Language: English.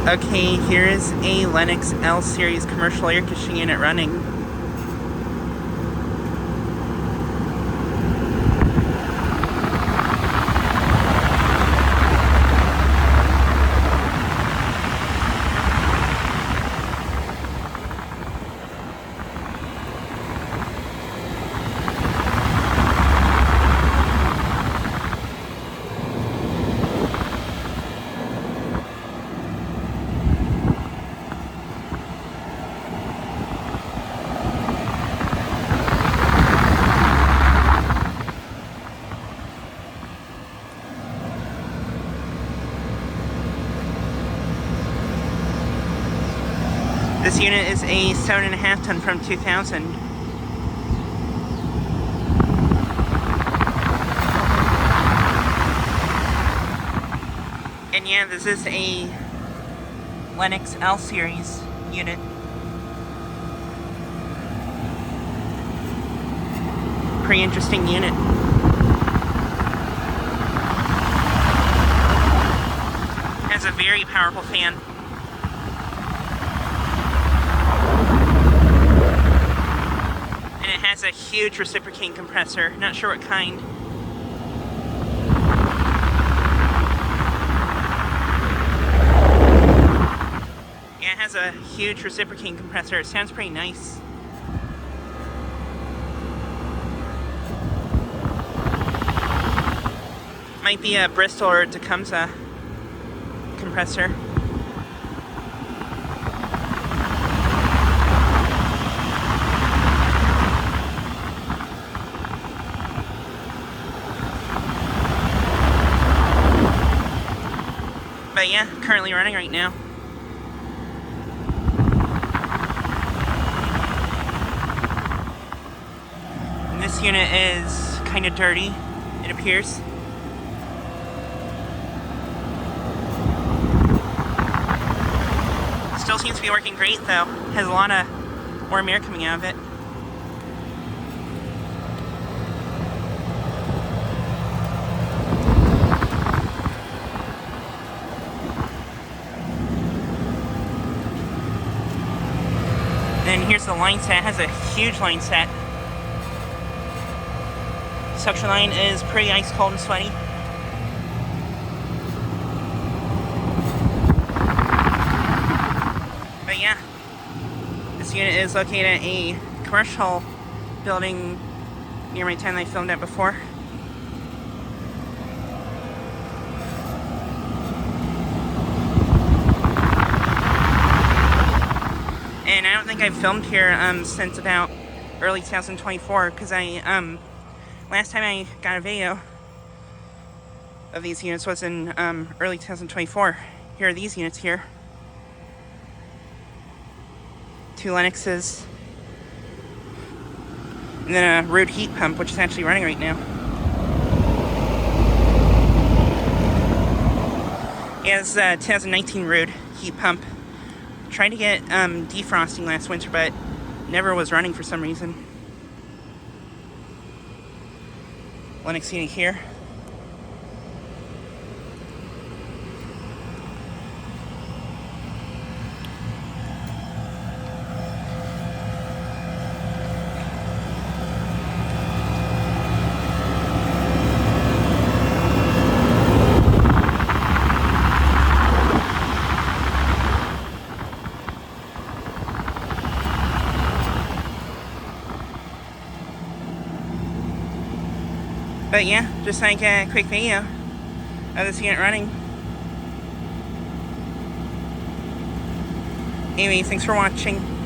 Okay, here is a Lennox L series commercial air conditioning unit running. This unit is a 7.5 ton from 2000. And yeah, this is a Lennox L series unit. Pretty interesting unit. Has a very powerful fan. It has a huge reciprocating compressor, not sure what kind. Yeah, it has a huge reciprocating compressor. It sounds pretty nice. Might be a Bristol or Tecumseh compressor. But yeah, currently running right now. And this unit is kind of dirty, it appears. Still seems to be working great though. Has a lot of warm air coming out of it. Then here's the line set. It has a huge line set. Suction line is pretty ice cold and sweaty. But yeah, this unit is located at a commercial building near my town I filmed at before. And I don't think I've filmed here since about early 2024, because last time I got a video of these units was in early 2024. Here are these units here. Two Lennoxes. And then a Ruud heat pump, which is actually running right now. Yeah, this is a 2019 Ruud heat pump. Tried to get defrosting last winter, but never was running for some reason. Lennox unit here. But yeah, just like a quick video of this unit running. Anyway, thanks for watching.